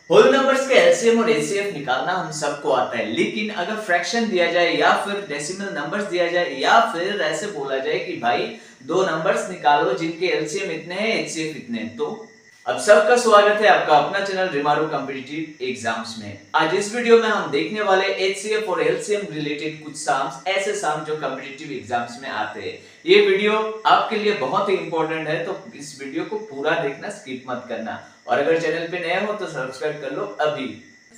Whole numbers के LCM और HCF निकालना हम सबको आता है, लेकिन अगर फ्रैक्शन दिया जाए या फिर डेसिमल नंबर्स दिया जाए या फिर ऐसे बोला जाए कि भाई दो नंबर्स निकालो जिनके एलसीएम इतने हैं एचसीएफ इतने हैं, तो अब सबका स्वागत है आपका अपना चैनल रिमारो कॉम्पिटिटिव एग्जाम्स में। आज इस वीडियो में हम देखने वाले एचसीएफ और एलसीएम रिलेटेड कुछ सम्स, ऐसे सम जो कॉम्पिटिटिव एग्जाम्स में आते हैं। ये वीडियो आपके लिए बहुत ही इंपॉर्टेंट है, तो इस वीडियो को पूरा देखना, स्किप मत करना। और अगर चैनल पे नए हो तो सब्सक्राइब कर लो अभी।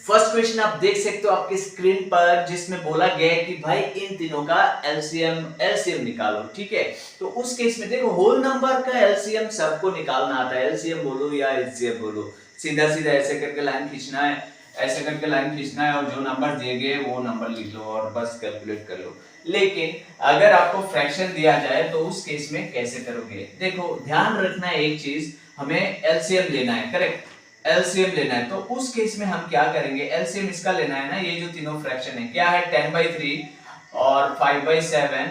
फर्स्ट क्वेश्चन आप देख सकते हो आपकी स्क्रीन पर, जिसमें बोला गया है कि भाई इन तीनों का एलसीएम निकालो। ठीक है, तो उस केस में देखो होल नंबर का एलसीएम सबको निकालना आता है, एलसीएम बोलो या एचसीएफ बोलो। सीधा सीधा ऐसे करके लाइन खींचना है, ऐसे करके लाइन खींचना है और जो नंबर दिए गए वो नंबर लिख लो और बस कैलकुलेट कर लो। लेकिन अगर आपको फ्रैक्शन दिया जाए तो उस केस में कैसे करोगे? देखो ध्यान रखना है एक चीज, हमें एलसीएम लेना है, करेक्ट, एलसीएम लेना है। तो उस केस में हम क्या करेंगे, एलसीएम इसका लेना है ना, ये जो तीनों फ्रैक्शन है क्या है, 10/3 और 5/7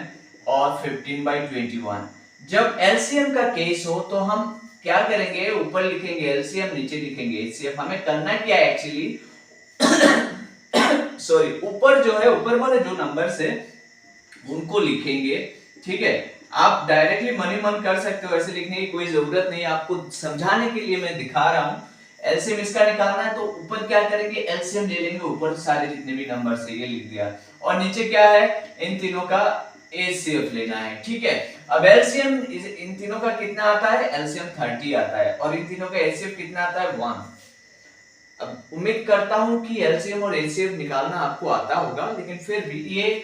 और 15/21। जब एलसीएम का केस हो तो हम क्या करेंगे, ऊपर लिखेंगे एलसीएम, नीचे लिखेंगे एचसीएफ। हमें करना क्या है एक्चुअली सॉरी, ऊपर जो है, ऊपर वाले जो नंबर्स है उनको लिखेंगे। ठीक है, आप डायरेक्टली मन ही मन कर सकते हो, ऐसे लिखने की कोई जरूरत नहीं है, आपको समझाने के लिए मैं दिखा रहा हूं। एलसीएम इसका निकालना है तो ऊपर क्या करेंगे, एलसीएम ले लेंगे, ऊपर सारे जितने भी नंबर्स है ये लिख दिया, और नीचे क्या है, इन तीनों का एचसीएफ लेना है। ठीक है, अब एलसीएम इन तीनों का कितना आता है, एलसीएम 30 आता है, और इन तीनों का एचसीएफ कितना आता है, 1। अब उम्मीद करता हूं कि एलसीएम और एचसीएफ निकालना आपको आता होगा, लेकिन फिर भी ये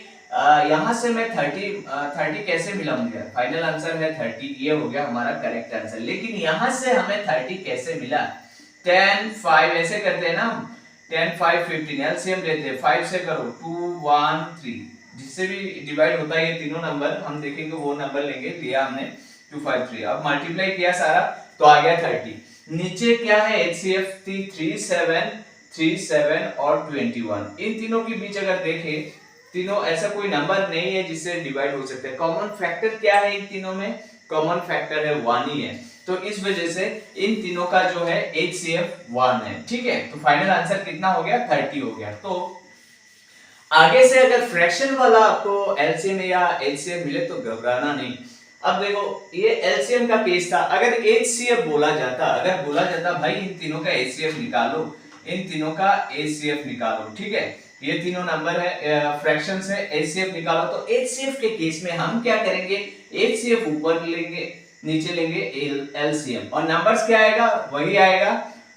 यहां से मैं 30 कैसे मिला, मुझे फाइनल आंसर है 30, ये हो गया हमारा करेक्ट आंसर। लेकिन यहां से हमें 30 कैसे मिला, 10 5 ऐसे करते हैं ना, 10 5 15 एलसीएम लेते हैं, 5 से करो 2 1 3, जिससे भी डिवाइड होता है ये तीनों नंबर हम देखेंगे, वो नंबर लेंगे, लिया हमने 2 5 3। अब मल्टीप्लाई किया सारा तो आ गया 30। नीचे क्या है, एचसीएफ थी 3 7 और 21। इन तीनों के बीच अगर देखें, तीनों ऐसा कोई नंबर नहीं है जिससे डिवाइड हो सकते हैं। कॉमन फैक्टर क्या है इन तीनों में, कॉमन फैक्टर है 1 ही है, तो इस वजह से इन तीनों का जो है एचसीएफ 1 है। ठीक है, तो फाइनल आंसर कितना हो गया, 30 हो गया। तो आगे से अगर फ्रैक्शन वाला आपको एलसीएम या एचसीएफ मिले तो घबराना नहीं। अब देखो ये एलसीएम का केस था, अगर एचसीएफ बोला जाता, अगर बोला जाता भाई इन तीनों का एचसीएफ निकालो, इन तीनों का एचसीएफ निकालो, ठीक है, ये तीनों नंबर है, फ्रैक्शंस है, एचसीएफ निकालो, तो एचसीएफ के केस में हम क्या करेंगे, एचसीएफ ऊपर लेंगे, नीचे लेंगे एलसीएम, और नंबर्स क्या आएगा, वही आएगा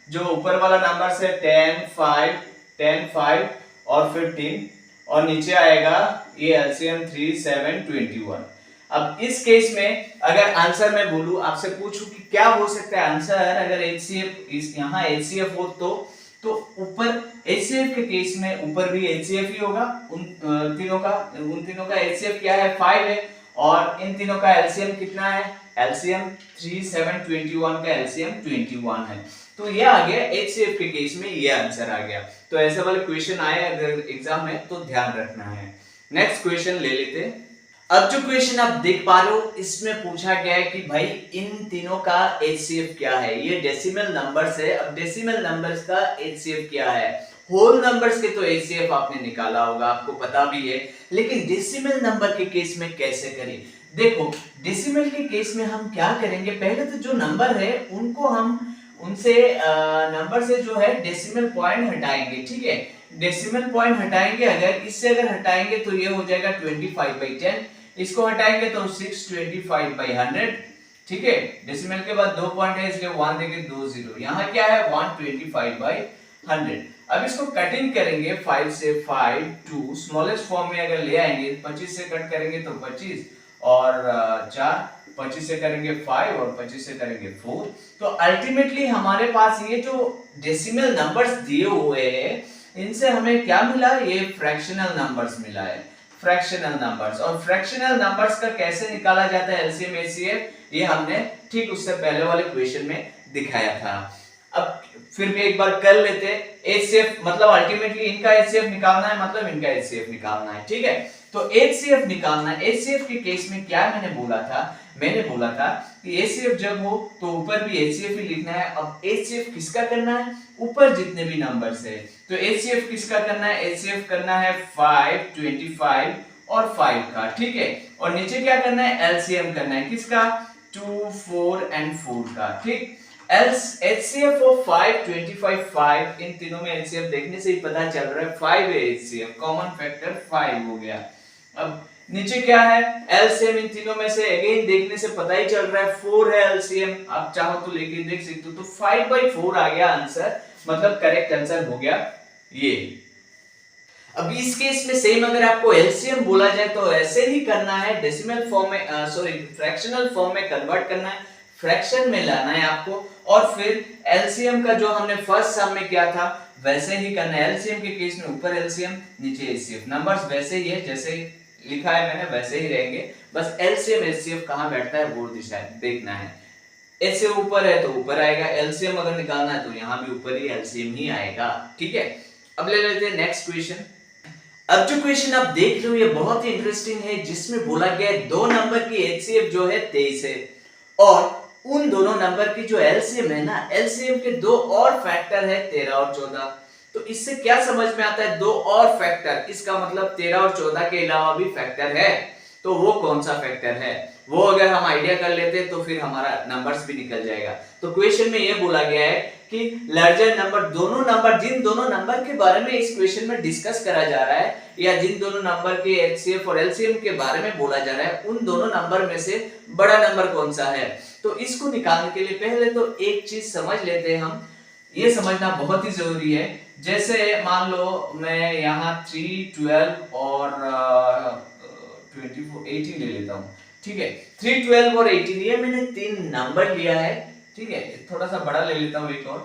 जो ऊपर वाला नंबर है 10 5 और 15, और नीचे आएगा ये एलसीएम 3 7 21। अब इस केस में अगर आंसर मैं बोलूं, आपसे पूछूं कि क्या हो सकता है आंसर अगर एचसीएफ, इस यहाँ एचसीएफ हो तो ऊपर एचसीएफ के केस में ऊपर भी एचसीएफ ही होगा, उन तीनों का एचसीएफ क्या है, 5 है, और इन तीनों का एलसीएम कितना है, एलसीएम 3 7 21 का एलसीएम 21 है। तो ये आ गया एचसीएफ के केस में, ये आंसर आ गया। तो ऐसे वाले क्वेश्चन आए अगर एग्जाम में तो ध्यान रखना है। नेक्स्ट क्वेश्चन ले लेते हैं। अब जो क्वेश्चन आप देख पा रहे हो, इसमें पूछा गया है कि भाई इन तीनों का एचसीएफ क्या है। ये डेसिमल नंबर्स है, अब डेसिमल नंबर्स का एचसीएफ क्या है। होल नंबर्स के तो एचसीएफ आपने निकाला होगा, आपको पता भी है, लेकिन डेसिमल नंबर के केस में कैसे करें। देखो डेसिमल के केस में हम क्या करेंगे, पहले तो जो नंबर है उनको हम उनसे नंबर से जो है डेसिमल पॉइंट हटाएंगे। ठीक है, डेसिमल पॉइंट हटाएंगे, अगर इससे अगर हटाएंगे तो ये हो जाएगा 25/10, इसको हटाएंगे तो 625/100। ठीक है, डेसिमल के बाद 2 पॉइंट है इसलिए 1 देंगे, 2 0, यहाँ क्या है 125/100। अब इसको कटिंग करेंगे 5 से 5 2 स्मॉलेस्ट फॉर्म में अगर ले आएंगे, 25 से कट करेंगे तो 25 और 4, 25 से करेंगे 5 और 25 से करेंगे 4। तो अल्टीमेटली हमारे पास ये जो डेसिमल नंबर्स दिए हुए हैं, इनसे हमें क्या मिला, ये फ्रैक्शनल नंबर्स मिला है, फ्रैक्शनल नंबर्स। और फ्रैक्शनल नंबर्स का कैसे निकाला जाता है एलसीएम एचसीएफ, ये हमने ठीक उससे पहले वाले क्वेश्चन में दिखाया था। अब फिर भी एक बार कर लेते हैं। एचसीएफ मतलब अल्टीमेटली इनका एचसीएफ निकालना है, मतलब इनका एचसीएफ निकालना है। ठीक है, तो एचसीएफ निकालना है। एचसीएफ के केस में क्या मैंने बोला था, मैंने बोला था कि HCF जब हो तो ऊपर भी HCF ही लिखना है। अब HCF किसका करना है, ऊपर जितने भी नंबर्स है, तो HCF किसका करना है, HCF करना है 5, 25 और 5 का, ठीक है। और नीचे क्या करना है, LCM करना है किसका, 2, 4 एंड 4 का, ठीक। HCF ऑफ 5, 25, 5, इन तीनों में HCF देखने से ही पता चल रहा है 5 है HCF, कॉमन फैक्टर 5 हो गया। अब नीचे क्या है, LCM, इन तीनों में से अगेन देखने से पता ही चल रहा है 4 है LCM, आप चाहो तो लेके देख सकते हो, तो 5/4 आ गया आंसर, मतलब करेक्ट आंसर हो गया ये। अब इस केस में सेम अगर आपको एलसीएम बोला जाए तो ऐसे ही करना है, डेसिमल फॉर्म में सॉरी फ्रैक्शनल फॉर्म में कन्वर्ट करना है, फ्रैक्शन में लाना है आपको, और फिर एलसीएम का जो हमने फर्स्ट सम में किया था वैसे ही करना है। एलसीएम के केस में ऊपर एलसीएम नीचे एचसीएफ, नंबर्स वैसे ही है जैसे लिखा है मैंने वैसे ही रहेंगे, बस एलसीएम एचसीएफ कहां बैठता है वो दिशा देखना है। एच से ऊपर है तो ऊपर आएगा, एलसीएम अगर निकालना है तो यहाँ भी ऊपर ही एलसीएम ही आएगा, ठीक है। अब ले लेते हैं नेक्स्ट क्वेश्चन। अब जो क्वेश्चन आप देख रहे हो ये बहुत ही इंटरेस्टिंग है, जिसमें बोला गया है दो नंबर की एचसीएफ जो है 23 है, और उन दोनों नंबर की जो एलसीएम है ना, एलसीएम के दो और फैक्टर है 13 और 14। तो इससे क्या समझ में आता है, दो और फैक्टर, इसका मतलब 13 और 14 के अलावा भी फैक्टर है, तो वो कौन सा फैक्टर है, वो अगर हम आइडिया कर लेते हैं तो फिर हमारा नंबर्स भी निकल जाएगा। तो क्वेश्चन में ये बोला गया है कि लार्जर नंबर, दोनों नंबर, जिन दोनों नंबर के बारे में इस क्वेश्चन में डिस्कस करा जा रहा है, या जिन दोनों नंबर के एचसीएफ और एलसीएम के बारे में बोला जा रहा है, उन दोनों नंबर में से बड़ा नंबर कौन सा है। तो इसको निकालने के लिए पहले तो एक चीज समझ लेते हैं हम, ये समझना बहुत ही जरूरी है। जैसे मान लो मैं यहाँ 3, 12 और 24, 18 ले लेता हूँ, ठीक है। 3, 12 और 18 ये मैंने तीन नंबर लिया है, ठीक है। थोड़ा सा बड़ा ले लेता हूँ एक और,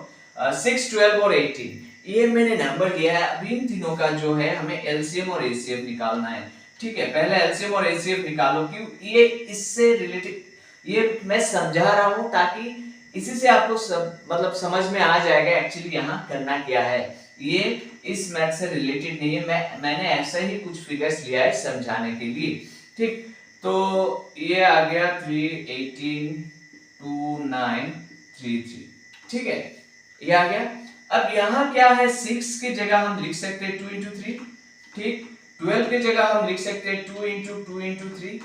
6, 12 और 18 ये मैंने नंबर लिया है। अब इन तीनों का जो है हमें एलसीएम और एचसीएफ निकालना है, ठीक है। पहले एलसीएम और एचसीएफ निकालो, क्यों, ये इससे रिलेटेड, ये मैं समझा रहा हूँ ताकि इसी से आपको मतलब समझ में आ जाएगा एक्चुअली यहाँ करना क्या है। ये इस मैथ से रिलेटेड नहीं है, मैंने ऐसा ही कुछ फिगर्स लिया है समझाने के लिए, ठीक। तो ये आ गया 3, 18, 2, 9, 3, 3, ठीक है, ये आ गया। अब यहाँ क्या है, 6 की जगह हम लिख सकते हैं 2 into 3, ठीक। 12 की जगह हम लिख सकते हैं 2 into 2 into 3,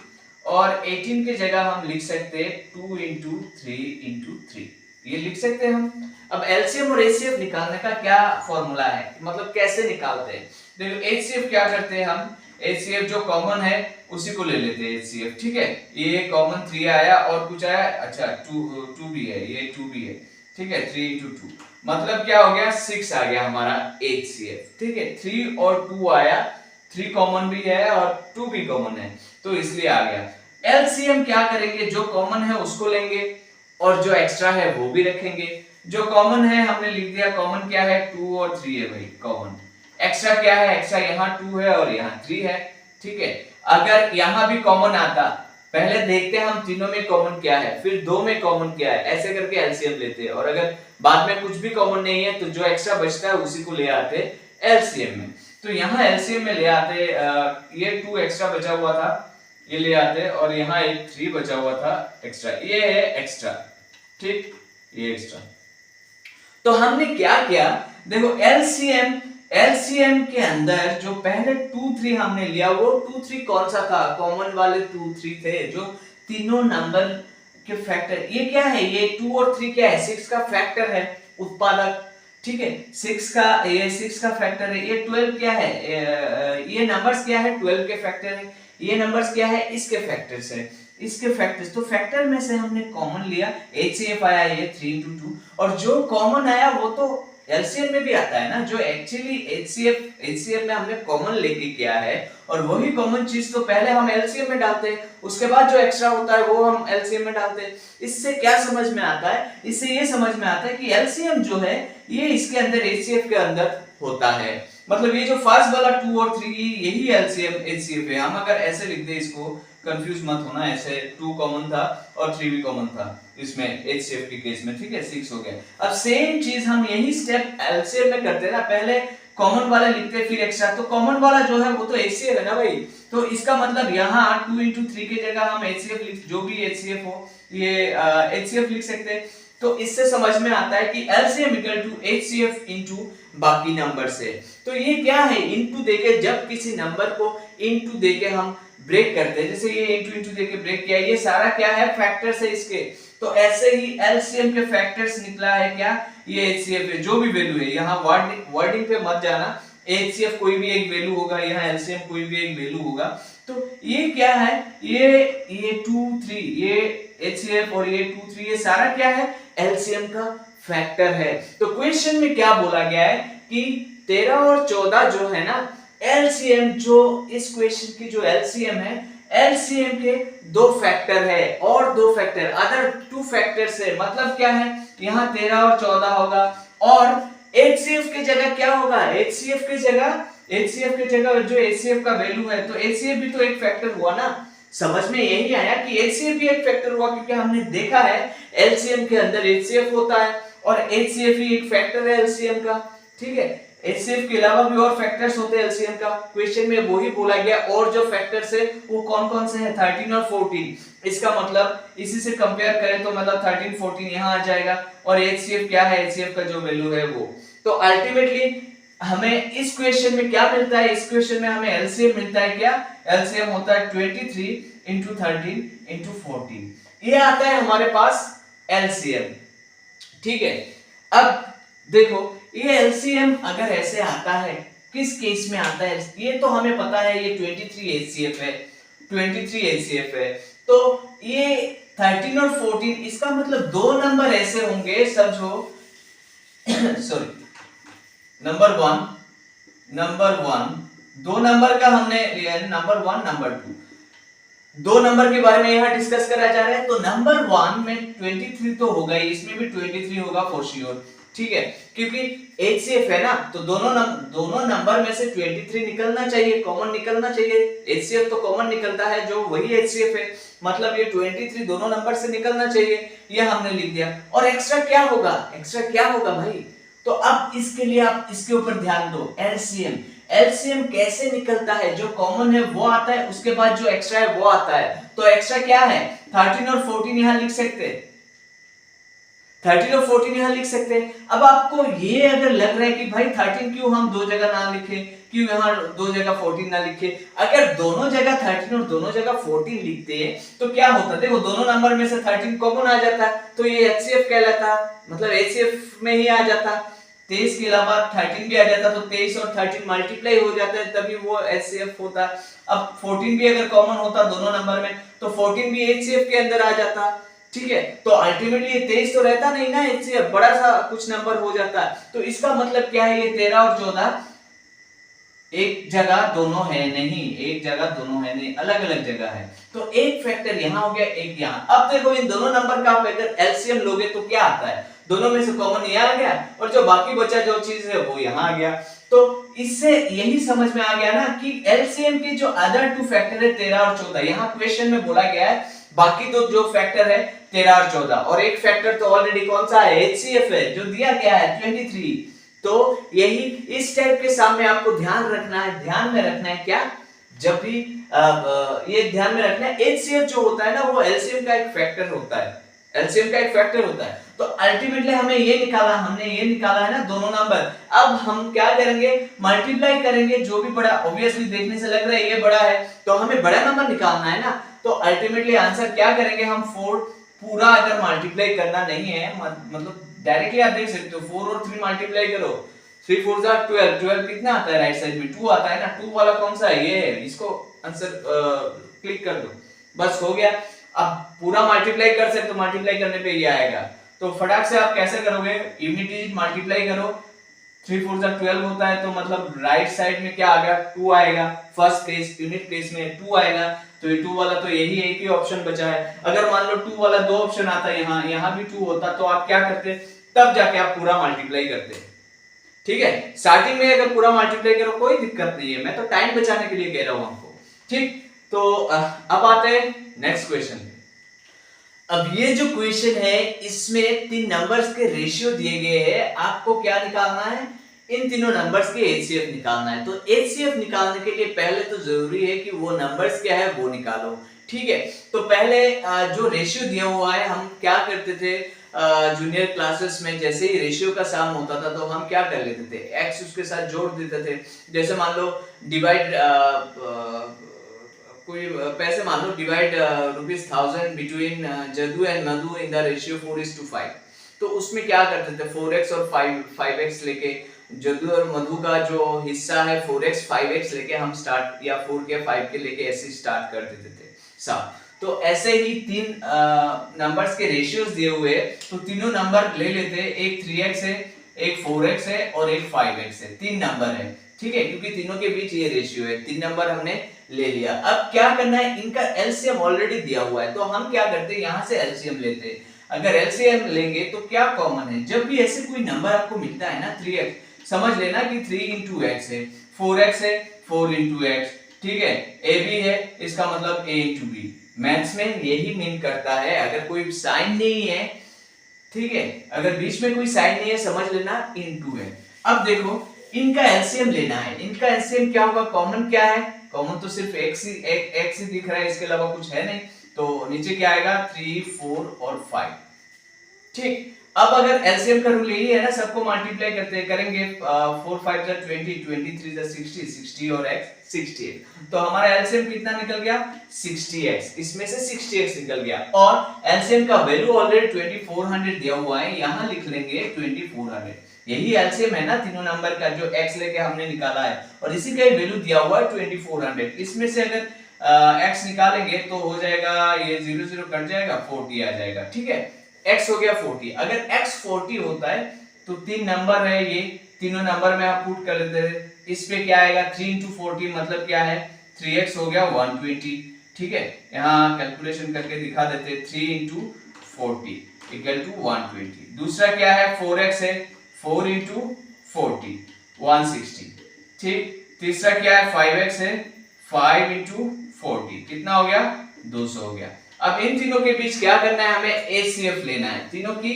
और 18 की जगह हम लिख सकते हैं 2 into 3 into 3, ये लिख सकते हैं हम। अब एलसीएम और एचसीएफ निकालने का क्या फॉर्मूला है, मतलब कैसे निकालते हैं। देखो एचसीएफ क्या करते हैं हम, एचसीएफ जो कॉमन है उसी को ले लेते हैं एचसीएफ, ठीक है। ये कॉमन 3 आया और कुछ आया, अच्छा 2 भी है, ये 2 भी है, ठीक है। 3 into 2 मतलब क्या हो गया, 6 आ गया हमारा एचसीएफ, ठीक है। 3 और 2 आया, 3 कॉमन भी है और 2 भी कॉमन है, तो इसलिए आ गया। एलसीएम क्या करेंगे, जो कॉमन है उसको लेंगे और जो एक्स्ट्रा है वो भी रखेंगे। जो कॉमन है हमने लिख दिया, कॉमन क्या है 2 और 3 है भाई कॉमन। एक्स्ट्रा क्या है, एक्स्ट्रा यहाँ 2 है और यहाँ 3 है, ठीक है। अगर यहाँ भी कॉमन आता, पहले देखते हैं हम तीनों में कॉमन क्या है, फिर दो में कॉमन क्या है, ऐसे करके एलसीएम लेते हैं, और अगर बाद में कुछ भी कॉमन नहीं है तो जो एक्स्ट्रा बचता है उसी को ले आते एलसीएम में। तो यहाँ एलसीएम में ले आते, ये 2 एक्स्ट्रा बचा हुआ था ये ले आते, और यहाँ एक 3 बचा हुआ था एक्स्ट्रा, ये है एक्स्ट्रा, ठीक, ये एक्स्ट्रा। तो हमने क्या किया, देखो एलसीएम के अंदर जो पहले 2, 3 हमने लिया, वो 2, 3 कौन सा था, कॉमन वाले 2, 3 थे, जो तीनों नंबर के फैक्टर। ये क्या है, ये 2 और 3 क्या है, 6 का फैक्टर है, उत्पादक, ठीक है। 6 का, ये 6 का फैक्टर है। ये 12 क्या है, ये नंबर्स क्या है, 12 के फैक्टर है। ये नंबर्स क्या है, इसके फैक्टर्स है, इसके फैक्टर्स। तो फैक्टर में से हमने कॉमन लिया, एचसीएफ आया ये 3 into 2, और जो कॉमन आया वो तो एलसीएम में भी आता है ना, जो एक्चुअली एचसीएफ में हमने कॉमन लेके किया है, और वही कॉमन चीज तो पहले हम एलसीएम में डालते हैं, उसके बाद जो एक्स्ट्रा होता है वो हम एलसीएम में डालते हैं। इससे क्या समझ में आता है, इससे ये समझ में आता है कि एलसीएम जो है ये इसके अंदर एचसीएफ के अंदर होता है, मतलब ये जो फर्स्ट वाला 2 और 3 यही एलसीएम एचसीएफ है। हम अगर ऐसे लिख दे, इसको कंफ्यूज मत होना, ऐसे 2 कॉमन था और 3 भी कॉमन था इसमें एचसीएफ के केस में, ठीक है, 6 हो गया। अब सेम चीज हम यही स्टेप एलसीएम में करते हैं ना, पहले कॉमन वाला लिखते हैं फिर एक्स्ट्रा, तो कॉमन वाला जो है वो तो HCF है ना भाई। तो इसका मतलब यहाँ 2 into 3 की जगह हम HCF लिख, जो भी HCF हो ये HCF लिख सकते हैं। तो इससे समझ में आता है कि LCM equal to HCF into बाकी नंबर से। तो ये क्या है, इनटू देके जब किसी नंबर को इनटू देके हम ब्रेक करते हैं, जैसे ये इनटू इनटू देके ब्रेक किया, ये सारा क्या है फैक्टर्स है इसके। तो ऐसे ही LCM के फैक्टर्स निकला है क्या, ये HCF है, जो भी वैल्यू है, यहाँ वर्डिंग पे मत जाना, HCF कोई भी एक वैल्यू होगा, यहाँ LCM कोई भी एक वैल्यू होगा। तो ये क्या है, ये 2 3, ये HCF और ये 2 3, ये सारा क्या है LCM का फैक्टर है। तो क्वेश्चन में क्या बोला गया है कि 13 और 14 जो है ना LCM, जो इस क्वेश्चन की जो LCM है, LCM के दो फैक्टर है और दो फैक्टर अदर 2 फैक्टर से, मतलब क्या है यहाँ 13 और 14 होगा और HCF की जगह क्या होगा, HCF की जगह जो HCF का वैल्यू है, तो HCF भी तो एक फैक्टर हुआ ना। समझ में यही आया कि HCF भी एक फैक्टर हुआ, क्योंकि हमने देखा है LCM के अंदर HCF होता है और HCF ही एक फैक्टर है LCM का। ठीक है, HCF के अलावा भी और फैक्टर्स होते हैं LCM का, क्वेश्चन में वही बोला गया। और जो फैक्टर्स है वो कौन कौन से हैं, 13 और 14। इसका मतलब इसी से कंपेयर करें तो मतलब 13 14 यहाँ आ जाएगा और HCF क्या है, HCF का जो वैल्यू है वो। तो अल्टीमेटली हमें इस क्वेश्चन में क्या मिलता है, इस क्वेश्चन में हमें LCM मिलता है क्या, LCM होता है 23 into 13 into 14, ये आता है हमारे पास LCM। ठीक है, अब देखो ये LCM अगर ऐसे आता है, किस केस में आता है, ये तो हमें पता है ये 23 HCF है, 23 HCF है। तो ये 13 और 14, इसका मतलब दो नंबर ऐसे होंगे, समझो सॉरी, नंबर वन, दो नंबर का हमने लिया है, नंबर 1 नंबर 2, दो नंबर के बारे में यहाँ डिस्कस करा जा रहा है। तो नंबर 1 में 23 तो होगा ही, इसमें भी 23 होगा फॉर श्योर। ठीक है, क्योंकि HCF है ना, तो दोनों नंबर में से 23 निकलना चाहिए, कॉमन निकलना चाहिए। HCF तो कॉमन निकलता है, जो वही HCF है, मतलब ये 23 दोनों नंबर से निकलना चाहिए, ये हमने लिख दिया। और एक्स्ट्रा क्या होगा भाई, तो अब इसके लिए आप इसके ऊपर ध्यान दो। LCM कैसे निकलता है, जो कॉमन है वो आता है, उसके बाद जो एक्स्ट्रा है वो आता है। तो एक्स्ट्रा क्या है, 13 और 14 यहां लिख सकते हैं, 13 और 14 यहां लिख सकते हैं। अब आपको ये अगर लग रहा है कि भाई 13 क्यों हम दो जगह ना लिखे, क्यों यहाँ दो जगह 14 ना लिखे, अगर दोनों जगह 13 और दोनों जगह 14 लिखते हैं तो क्या होता, देखो दोनों नंबर में से 13 कॉमन आ जाता, तो ये HCF कहलाता, मतलब HCF में ही आ जाता। 23 के अलावा 13 भी आ जाता, तो 23 और 13 मल्टीप्लाई हो जाता है, तभी वो HCF होता। अब 14 भी अगर कॉमन होता दोनों नंबर में, तो 14 भी HCF के अंदर आ जाता। ठीक है, तो अल्टीमेटली ये 23 तो रहता नहीं ना HCF, बड़ा सा कुछ नंबर हो जाता है। तो इसका मतलब क्या है, ये 13 और 14 एक जगह दोनों है नहीं, अलग अलग जगह है। तो एक फैक्टर यहाँ हो गया, एक यहाँ। अब देखो इन दोनों नंबर का आप अगर LCM लोगे तो क्या आता है, दोनों में से कॉमन ये आ गया और जो बाकी बचा जो चीज है वो यहाँ आ गया। तो इससे यही समझ में आ गया ना कि LCM के जो अदर 2 फैक्टर है 13 और 14, यहाँ क्वेश्चन में बोला गया है बाकी दो जो फैक्टर है 13 और 14, और एक फैक्टर तो ऑलरेडी कौन सा है, HCF है, जो दिया गया है 23। तो यही इस टाइप के सामने आपको ध्यान में रखना है क्या, जब भी ये ध्यान में रखना है HCF जो होता है ना वो LCM का एक फैक्टर होता है। तो अल्टीमेटली हमने ये निकाला है ना दोनों नंबर। अब हम क्या करेंगे, मल्टीप्लाई करेंगे, जो भी बड़ा, ऑब्वियसली देखने से लग रहा है ये बड़ा है तो हमें बड़ा नंबर निकालना है ना। तो अल्टीमेटली आंसर क्या करेंगे हम, 4 पूरा अगर मल्टीप्लाई करना नहीं है, मतलब डायरेक्टली आप देख सकते हो 4 और 3 मल्टीप्लाई करो, 3 4 जा 12, 12 कितना आता है, राइट साइड में 2 आता है ना, 2 वाला कौन सा है, ये है, इसको आंसर क्लिक कर दो, बस हो गया। अब पूरा मल्टीप्लाई कर सकते हो, मल्टीप्लाई करने पे ये आएगा। तो फटाक से आप कैसे करोगे, यूनिट डिजिट मल्टीप्लाई करो, 3 4 जा 12 होता है, तो मतलब राइट साइड में क्या आ गया, 2 आएगा, फर्स्ट प्लेस यूनिट प्लेस में 2 आएगा, तो ये 2 वाला तो यही एक ही ऑप्शन बचा है। अगर मान लो 2 वाला दो ऑप्शन आता है, यहाँ भी 2 होता, तो आप क्या करते, तब जाके आप पूरा मल्टीप्लाई करते। ठीक है, स्टार्टिंग में अगर पूरा मल्टीप्लाई करो कोई दिक्कत नहीं है, मैं तो टाइम बचाने के लिए कह रहा हूं आपको। ठीक, तो अब आते हैं नेक्स्ट क्वेश्चन। अब ये जो क्वेश्चन है इसमें 3 नंबर्स के रेशियो दिए गए हैं, आपको क्या निकालना है, इन तीनों नंबर्स के एचसीएफ निकालना है। तो एचसीएफ निकालने के लिए पहले तो जरूरी है कि वो नंबर्स क्या है वो निकालो, ठीक है। तो पहले जो रेशियो दिया हुआ है, हम क्या करते थे जूनियर क्लासेस में, जैसे ही रेशियो का सम होता था तो हम क्या कर लेते थे, एक्स उसके साथ जोड़ देते थे। जैसे मान लो डिवाइड कोई पैसे मान लो डिवाइड ₹1000 बिटवीन जदू and Madhu in the ratio 4:5, तो उसमें क्या करते थे 4x और 5x लेके, जदू और मधु का जो हिस्सा है 4x 5x लेके हम स्टार्ट, या 4 के 5 के लेके ऐसे स्टार्ट कर देते थे सब। तो ऐसे ही तीन नंबर्स के रेशियोज दिए हुए, तो तीनों नंबर ले लेते, एक 3x है, एक 4x है और एक 5x है, तीन नंबर है, ठीक है, क्योंकि तीनों के बीच ये रेशियो है, तीन नंबर हमने ले लिया। अब क्या करना है, इनका एलसीएम ऑलरेडी दिया हुआ है, तो हम क्या करते हैं, यहाँ से एलसीएम लेते हैं। अगर एलसीएम लेंगे तो क्या कॉमन है, जब भी ऐसे कोई नंबर आपको मिलता है ना 3x, समझ लेना कि 3 into x है, 4x है 4 into x, ठीक है, a b है, इसका मतलब a into b। मैथ्स में यही मीन करता है, अगर कोई साइन नहीं है, ठीक है, अगर बीच में कोई साइन नहीं है समझ लेना इनटू है। अब देखो इनका एलसीएम लेना है, इनका एलसीएम क्या होगा, कॉमन क्या है, कॉमन तो सिर्फ x ही दिख रहा है, इसके अलावा कुछ है नहीं, तो नीचे क्या आएगा 3 4 और 5, ठीक। अब अगर एलसीएम का रूल यही है ना, सबको मल्टीप्लाई करते करेंगे, 4 5 जा 20, 23 जा 60, 60 और x 68, तो हमारा एलसीएम कितना निकल गया 60x, इसमें से 60x निकल गया। और एलसीएम का वैल्यू ऑलरेडी 2400 दिया हुआ है, यहां लिख लेंगे 2400, यही एलसीएम है ना तीनों नंबर का, जो x लेके हमने निकाला है, और इसी का वैल्यू दिया हुआ है 2400। इसमें से अगर x निकालेंगे तो हो जाएगा, ये 0 0 कट जाएगा, 40 आ जाएगा, ठीक है, x हो गया 40। अगर x 40 होता है तो तीन नंबर है, ये तीनों नंबर में आप पुट कर लेते हैं, इस पे क्या आएगा 3 into 40 मतलब क्या है 3x हो गया 120, ठीक है, यहाँ कैलकुलेशन करके दिखा देते हैं, 3 into 40 इक्वल टू 120। दूसरा क्या है 4x है, 4 into 40 160, ठीक। तीसरा क्या है 5x है, 5 into 40 कितना हो गया 200 हो गया। अब इन तीनों के बीच क्या करना है, हमें एचसीएफ लेना है, तीनों की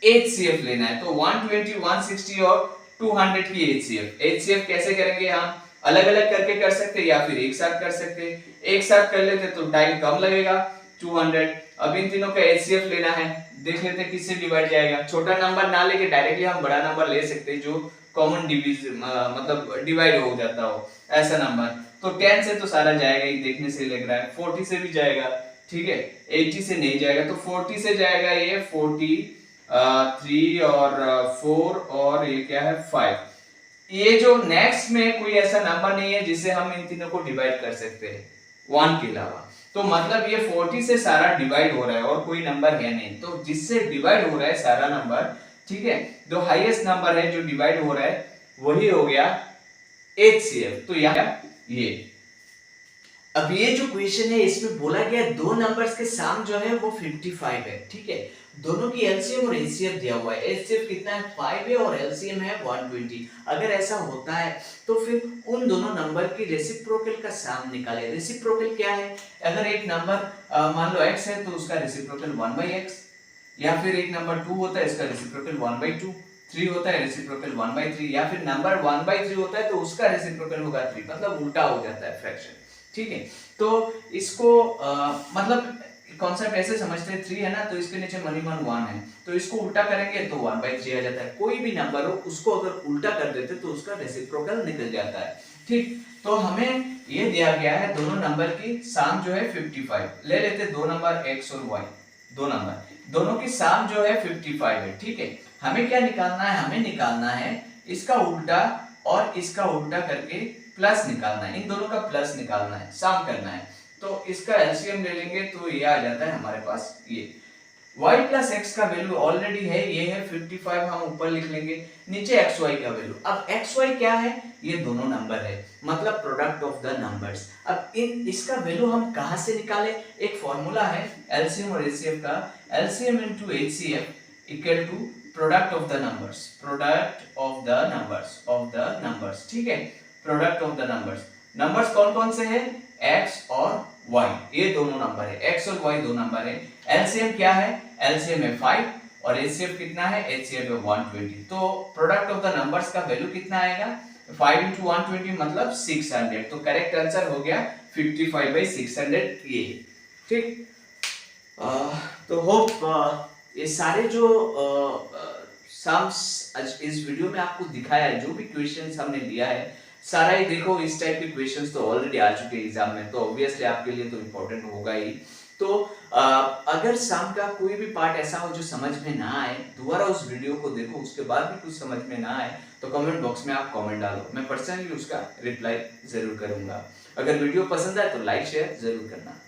एचसीएफ लेना है, तो 120 160 और 200 की एचसीएफ। एचसीएफ कैसे करेंगे, हम अलग अलग करके कर सकते हैं या फिर एक साथ कर सकते हैं, एक साथ कर लेते तो टाइम कम लगेगा 200। अब इन तीनों का एचसीएफ लेना है, देख लेते हैं किससे डिवाइड जाएगा, छोटा नंबर ना लेके डायरेक्टली हम बड़ा नंबर ले सकते हैं जो कॉमन डिवीजन मतलब डिवाइड हो जाता हो, ऐसा नंबर। तो 10 से तो सारा जाएगा ही, देखने से लग रहा है, 40 से भी जाएगा, ठीक है, 80 से नहीं जाएगा, तो 40 से जाएगा ये 43 और 4 और ये क्या है 5। ये जो नेक्स्ट में कोई ऐसा नंबर नहीं है जिसे हम इन तीनों को डिवाइड कर सकते हैं 1 के अलावा, तो मतलब ये 40 से सारा डिवाइड हो रहा है और कोई नंबर है नहीं, तो जिससे डिवाइड हो रहा है सारा नंबर, ठीक है, जो हाईएस्ट नंबर है जो डिवाइड हो रहा है वही हो गया एचसीएफ। तो ये अब ये जो क्वेश्चन है इसमें बोला गया दो नंबर्स के सम जो है वो 55 है, ठीक है, दोनों की एलसीएम और एचसीएफ दिया हुआ है, एचसीएफ कितना है 5 है और एलसीएम है 120। अगर ऐसा होता है तो फिर उन दोनों नंबर की रेसिप्रोकल का सम निकाले। रेसिप्रोकल क्या है, अगर एक नंबर मान लो x है तो उसका रेसिप्रोकल 1/x, या फिर एक नंबर 2 होता है इसका रेसिप्रोकल 1/2, 3 होता है रेसिप्रोकल 1/3, या फिर नंबर 1/3 होता है तो उसका रेसिप्रोकल होगा 3, मतलब उल्टा हो जाता है फ्रैक्शन, ठीक है। तो इसको मतलब कॉन्सेप्ट ऐसे समझते हैं, 3 है ना तो इसके नीचे मनी मन 1 है, तो इसको उल्टा करेंगे तो 1/3 आ जाता है। कोई भी नंबर हो उसको अगर उल्टा कर देते तो उसका रेसिप्रोकल निकल जाता है, ठीक। तो हमें ये दिया गया है दोनों नंबर की सम जो है 55, ले लेते दो नंबर x और y, दो नंबर दोनों की सम जो है 55 है, ठीक है। हमें क्या निकालना है, हमें निकालना है इसका उल्टा और इसका उल्टा करके प्लस निकालना है, इन दोनों का प्लस निकालना है, सम करना है। तो इसका एलसीएम ले लेंगे तो ये आ जाता है हमारे पास, ये y प्लस x का वैल्यू ऑलरेडी है, ये है 55, हम ऊपर लिख लेंगे, नीचे xy का वैल्यू। अब xy क्या है, ये दोनों नंबर है, मतलब प्रोडक्ट ऑफ द नंबर्स। अब इसका वैल्यू हम कहां से निकाले, एक फॉर्मूला है एलसीएम और एचसीएफ का, LCM into HCF equal to product of the numbers, product of the numbers, ठीक है, product of the numbers. Numbers कौन कौन से हैं, x और y, ये दोनों नंबर है, x और y दो नंबर है। एलसीएम क्या है, एलसीएम है 5 और एचसीएफ कितना है, एचसीएफ है 120। तो प्रोडक्ट ऑफ द नंबर्स का वैल्यू कितना आएगा, 5 into 120 मतलब 600। तो करेक्ट आंसर हो गया 55/600 ये। ठीक, तो होप ये सारे जो सम्स इस वीडियो में आपको दिखाया है, जो भी क्वेश्चंस हमने लिया है सारा ही देखो, इस टाइप के क्वेश्चंस तो ऑलरेडी आ चुके हैं एग्जाम में, तो ऑब्वियसली आपके लिए तो इम्पोर्टेंट होगा ही। तो अगर सम का कोई भी पार्ट ऐसा हो जो समझ में ना आए, दोबारा उस वीडियो को देखो, उसके बाद भी कुछ समझ में ना आए तो कमेंट बॉक्स में आप कमेंट डालो, मैं पर्सनली उसका रिप्लाई जरूर करूंगा। अगर वीडियो पसंद आए तो लाइक शेयर जरूर करना।